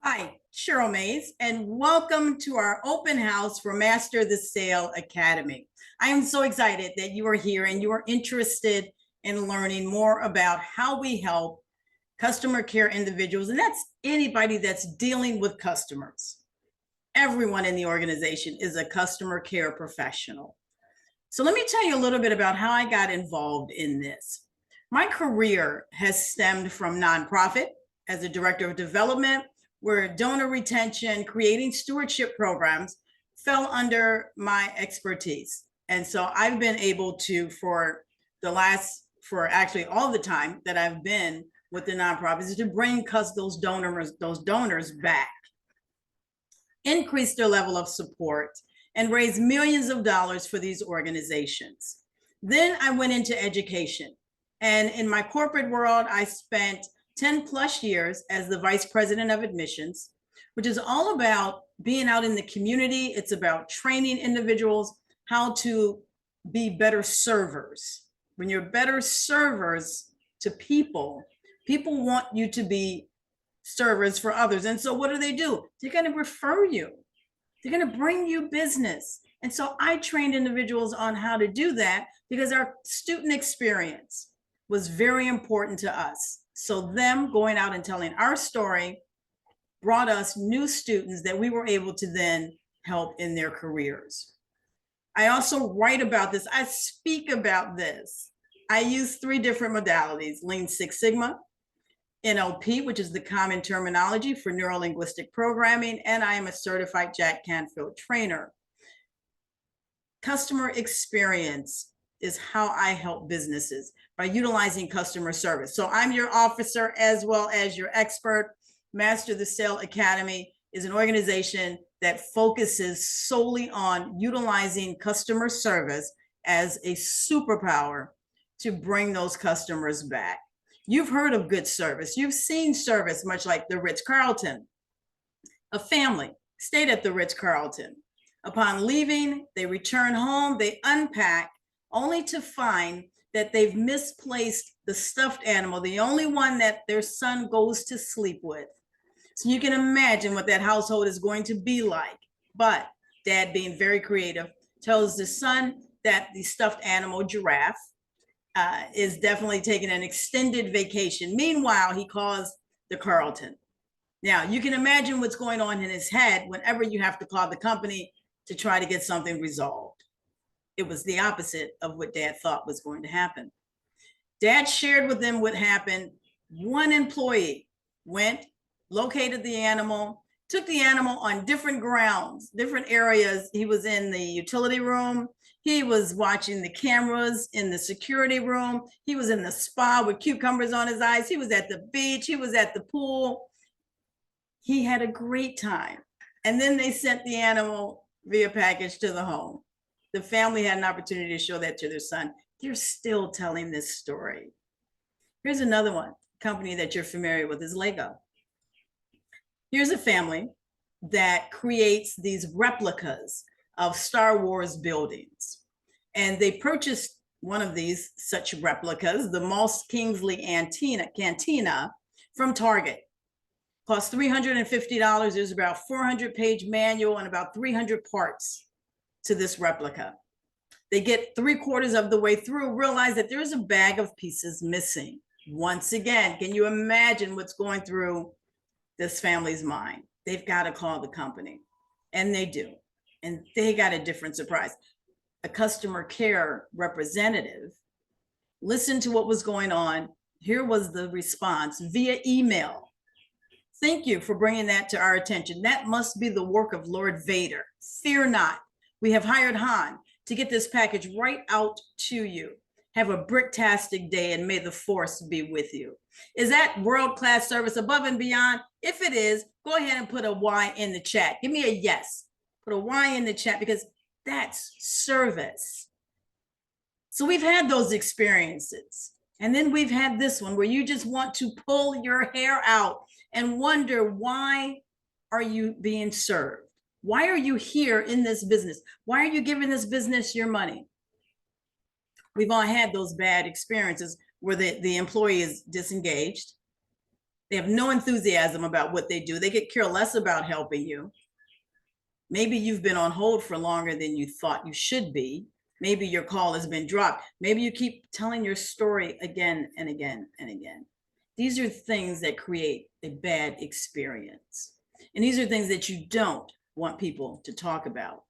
Hi, Cheryl Mays, and welcome to our open house for Master the Sale Academy. I am so excited that you are here and you are interested in learning more about how we help customer care individuals, and that's anybody that's dealing with customers. Everyone in the organization is a customer care professional. So let me tell you a little bit about how I got involved in this. My career has stemmed from nonprofit as a director of development, where donor retention, creating stewardship programs fell under my expertise. And so I've been able to, for actually all the time that I've been with the nonprofits, to bring those donors back, increase their level of support, and raise millions of dollars for these organizations. Then I went into education. And in my corporate world, I spent 10 plus years as the vice president of admissions, which is all about being out in the community. It's about training individuals how to be better servers. When you're better servers to people, people want you to be servers for others. And so what do? They're going to refer you. They're going to bring you business. And so I trained individuals on how to do that because our student experience was very important to us. So them going out and telling our story brought us new students that we were able to then help in their careers. I also write about this. I speak about this. I use 3 different modalities: Lean Six Sigma, NLP, which is the common terminology for neuro-linguistic programming, and I am a certified Jack Canfield trainer. Customer experience is how I help businesses by utilizing customer service. So I'm your officer as well as your expert. Master the Sale Academy is an organization that focuses solely on utilizing customer service as a superpower to bring those customers back. You've heard of good service. You've seen service, much like the Ritz-Carlton. A family stayed at the Ritz-Carlton. Upon leaving, they return home, they unpack, only to find that they've misplaced the stuffed animal, the only one that their son goes to sleep with. So you can imagine what that household is going to be like. But dad, being very creative, tells the son that the stuffed animal giraffe is definitely taking an extended vacation. Meanwhile, he calls the Carlton. Now, you can imagine what's going on in his head whenever you have to call the company to try to get something resolved. It was the opposite of what dad thought was going to happen. Dad shared with them what happened. One employee went, located the animal, took the animal on different grounds, different areas. He was in the utility room. He was watching the cameras in the security room. He was in the spa with cucumbers on his eyes. He was at the beach. He was at the pool. He had a great time. And then they sent the animal via package to the home. The family had an opportunity to show that to their son. They're still telling this story. Here's another one, company that you're familiar with is Lego. Here's a family that creates these replicas of Star Wars buildings. And they purchased one of these such replicas, the Moss Kingsley Cantina from Target. Cost $350. There's about 400-page manual and about 300 parts to this replica. They get 3/4 of the way through, realize that there's a bag of pieces missing. Once again, can you imagine what's going through this family's mind? They've got to call the company, and they do. And they got a different surprise. A customer care representative listened to what was going on. Here was the response via email. Thank you for bringing that to our attention. That must be the work of Lord Vader. Fear not. We have hired Han to get this package right out to you. Have a bricktastic day, and may the force be with you. Is that world-class service above and beyond? If it is, go ahead and put a Y in the chat. Give me a yes. Put a Y in the chat, because that's service. So we've had those experiences. And then we've had this one where you just want to pull your hair out and wonder, why are you being served? Why are you here in this business? Why are you giving this business your money? We've all had those bad experiences where the employee is disengaged. They have no enthusiasm about what they do. They could care less about helping you. Maybe you've been on hold for longer than you thought you should be. Maybe your call has been dropped. Maybe you keep telling your story again and again and again. These are things that create a bad experience. And these are things that you don't want people to talk about.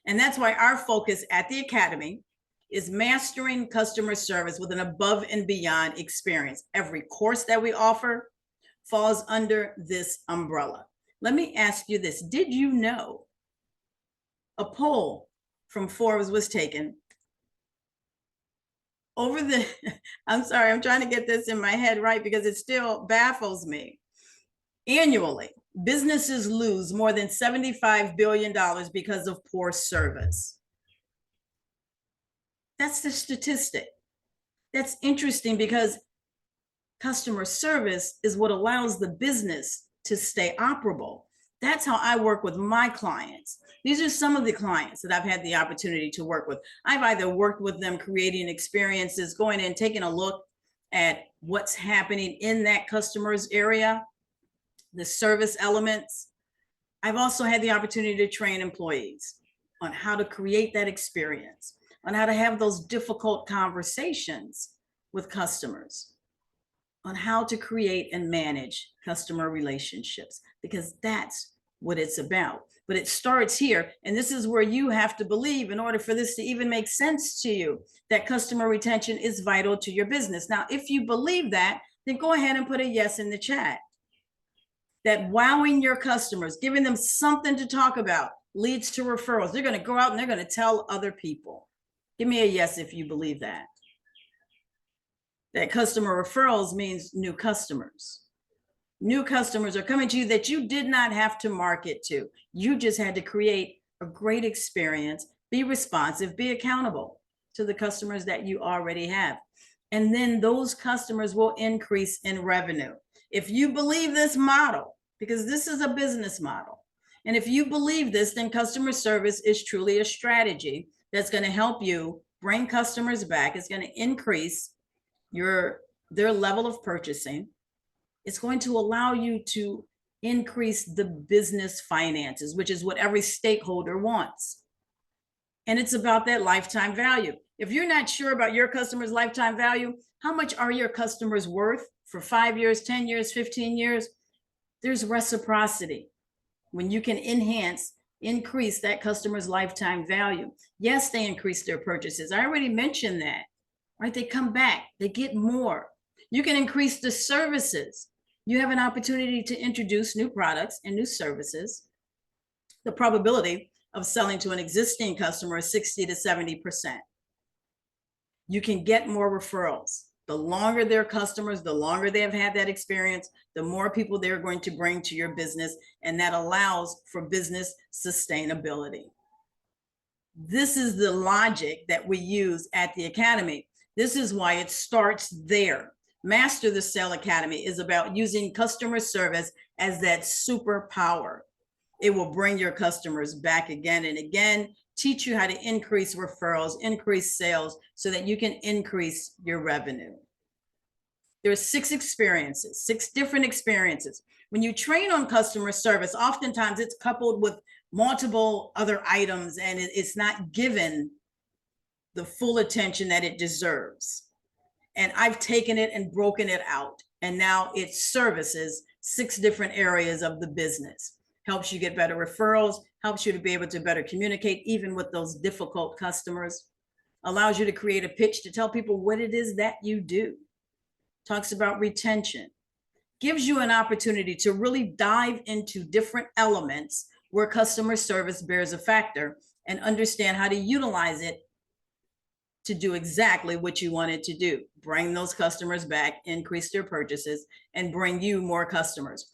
And that's why our focus at the Academy is mastering customer service with an above and beyond experience. Every course that we offer falls under this umbrella. Let me ask you this. Did you know a poll from Forbes was taken over the, I'm sorry, I'm trying to get this in my head right because it still baffles me. Annually, businesses lose more than $75 billion because of poor service. That's the statistic. That's interesting because customer service is what allows the business to stay operable. That's how I work with my clients. These are some of the clients that I've had the opportunity to work with. I've either worked with them creating experiences, going in, taking a look at what's happening in that customer's area, the service elements. I've also had the opportunity to train employees on how to create that experience, on how to have those difficult conversations with customers, on how to create and manage customer relationships, because that's what it's about. But it starts here. And this is where you have to believe, in order for this to even make sense to you, that customer retention is vital to your business. Now, if you believe that, then go ahead and put a yes in the chat. That wowing your customers, giving them something to talk about, leads to referrals. They're going to go out and they're going to tell other people. Give me a yes if you believe that. That customer referrals means new customers. New customers are coming to you that you did not have to market to. You just had to create a great experience, be responsive, be accountable to the customers that you already have. And then those customers will increase in revenue. If you believe this model, because this is a business model, and if you believe this, then customer service is truly a strategy that's going to help you bring customers back. It's going to increase their level of purchasing. It's going to allow you to increase the business finances, which is what every stakeholder wants. And it's about that lifetime value. If you're not sure about your customer's lifetime value, how much are your customers worth for 5 years, 10 years, 15 years? There's reciprocity when you can increase that customer's lifetime value. Yes, they increase their purchases. I already mentioned that, right? They come back, they get more. You can increase the services. You have an opportunity to introduce new products and new services. The probability of selling to an existing customer is 60 to 70%. You can get more referrals. The longer they're customers, the longer they have had that experience, the more people they're going to bring to your business, and that allows for business sustainability. This is the logic that we use at the Academy. This is why it starts there. Master the Sale Academy is about using customer service as that superpower. It will bring your customers back again and again, teach you how to increase referrals, increase sales, so that you can increase your revenue. There are 6 experiences, 6 different experiences. When you train on customer service, oftentimes it's coupled with multiple other items, and it's not given the full attention that it deserves. And I've taken it and broken it out, and now it services 6 different areas of the business. Helps you get better referrals, helps you to be able to better communicate even with those difficult customers, allows you to create a pitch to tell people what it is that you do, talks about retention, gives you an opportunity to really dive into different elements where customer service bears a factor and understand how to utilize it to do exactly what you wanted to do. Bring those customers back, increase their purchases, and bring you more customers.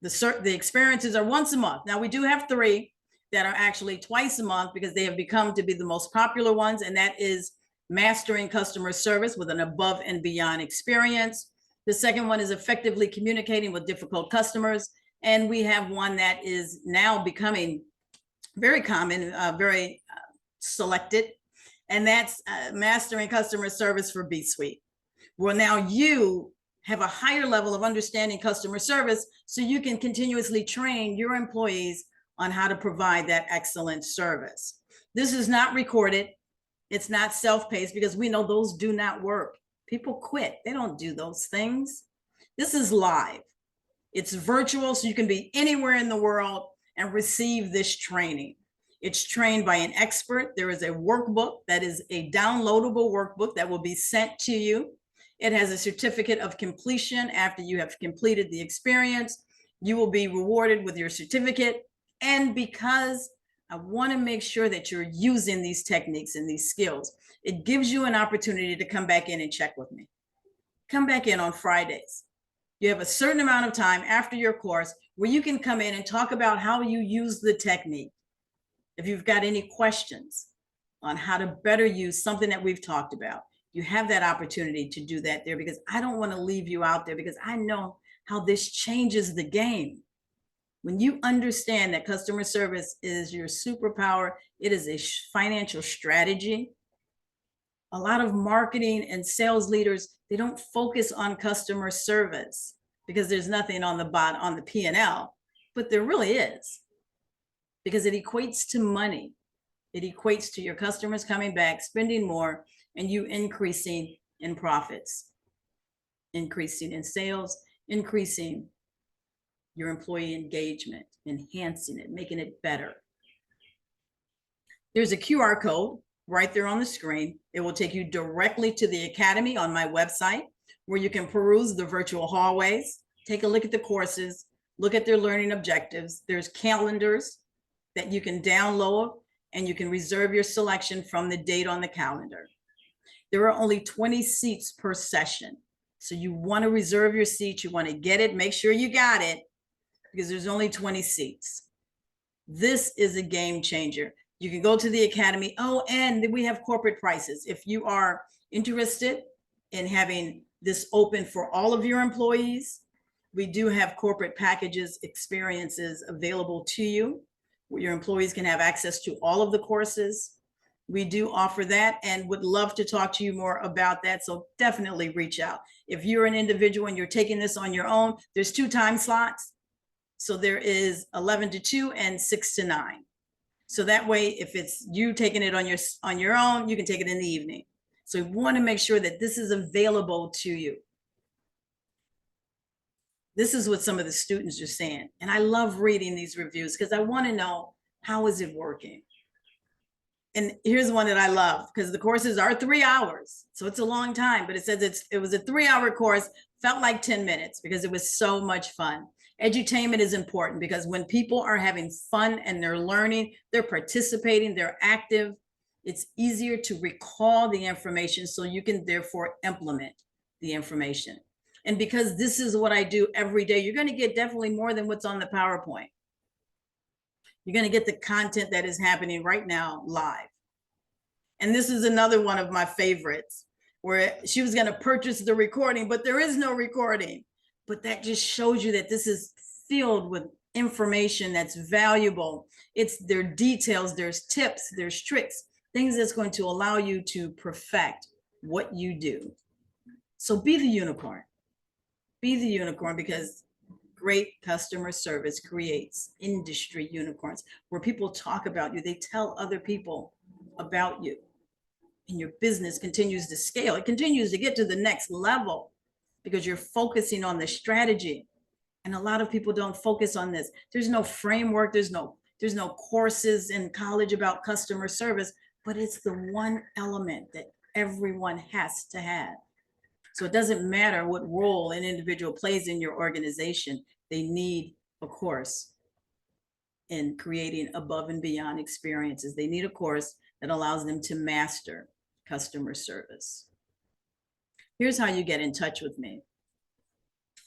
The experiences are once a month. Now we do have 3 that are actually twice a month because they have become to be the most popular ones, and that is mastering customer service with an above and beyond experience. The second one is effectively communicating with difficult customers. And we have one that is now becoming very common, very selected, and that's mastering customer service for B-Suite. Well, now you have a higher level of understanding customer service so you can continuously train your employees on how to provide that excellent service. This is not recorded. It's not self-paced because we know those do not work. People quit. They don't do those things. This is live. It's virtual, so you can be anywhere in the world and receive this training. It's trained by an expert. There is a workbook that is a downloadable workbook that will be sent to you. It has a certificate of completion. After you have completed the experience, you will be rewarded with your certificate. And because I want to make sure that you're using these techniques and these skills, it gives you an opportunity to come back in and check with me. Come back in on Fridays. You have a certain amount of time after your course where you can come in and talk about how you use the technique. If you've got any questions on how to better use something that we've talked about, you have that opportunity to do that there, because I don't want to leave you out there, because I know how this changes the game. When you understand that customer service is your superpower, it is a financial strategy. A lot of marketing and sales leaders, they don't focus on customer service because there's nothing on the P&L, but there really is, because it equates to money. It equates to your customers coming back, spending more, and you increasing in profits, increasing in sales, increasing your employee engagement, enhancing it, making it better. There's a QR code right there on the screen. It will take you directly to the Academy on my website, where you can peruse the virtual hallways, take a look at the courses, look at their learning objectives. There's calendars that you can download, and you can reserve your selection from the date on the calendar. There are only 20 seats per session. So you want to reserve your seat. You want to get it, make sure you got it, because there's only 20 seats. This is a game changer. You can go to the Academy. Oh, and we have corporate prices. If you are interested in having this open for all of your employees, we do have corporate packages, experiences available to you, where your employees can have access to all of the courses. We do offer that and would love to talk to you more about that. So definitely reach out. If you're an individual and you're taking this on your own, there's 2 time slots. So there is 11 to 2 and 6 to 9. So that way, if it's you taking it on your own, you can take it in the evening. So we want to make sure that this is available to you. This is what some of the students are saying. And I love reading these reviews because I want to know, how is it working? And here's one that I love, because the courses are 3 hours. So it's a long time, but it says it was a 3-hour course, felt like 10 minutes because it was so much fun. Edutainment is important, because when people are having fun and they're learning, they're participating, they're active, it's easier to recall the information, so you can therefore implement the information. And because this is what I do every day, you're going to get definitely more than what's on the PowerPoint. You're going to get the content that is happening right now live. And this is another one of my favorites, where she was going to purchase the recording, but there is no recording. But that just shows you that this is filled with information that's valuable. There are details, there's tips, there's tricks, things that's going to allow you to perfect what you do. So be the unicorn. Be the unicorn, because great customer service creates industry unicorns, where people talk about you. They tell other people about you, and your business continues to scale. It continues to get to the next level because you're focusing on the strategy. And a lot of people don't focus on this. There's no framework. There's no courses in college about customer service, but it's the one element that everyone has to have. So it doesn't matter what role an individual plays in your organization, they need a course in creating above and beyond experiences. They need a course that allows them to master customer service. Here's how you get in touch with me.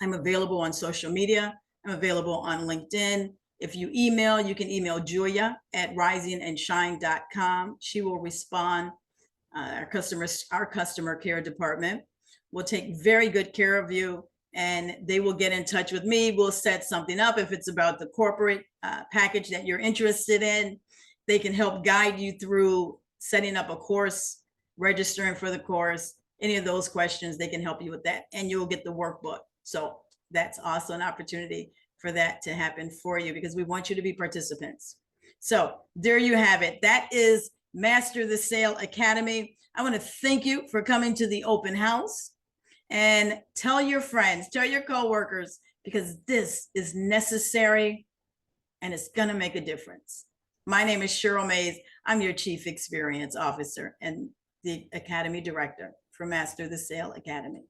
I'm available on social media. I'm available on LinkedIn. If you email, you can email Julia at risingandshine.com. She will respond. Our customer care department will take very good care of you, and they will get in touch with me. We'll set something up. If it's about the corporate package that you're interested in, they can help guide you through setting up a course, registering for the course, any of those questions, they can help you with that, and you'll get the workbook. So that's also an opportunity for that to happen for you, because we want you to be participants. So there you have it. That is Master the Sale Academy. I want to thank you for coming to the open house, and tell your friends, tell your coworkers, because this is necessary and it's going to make a difference. My name is Cheryl Mays. I'm your Chief Experience Officer and the Academy Director for Master the Sale Academy.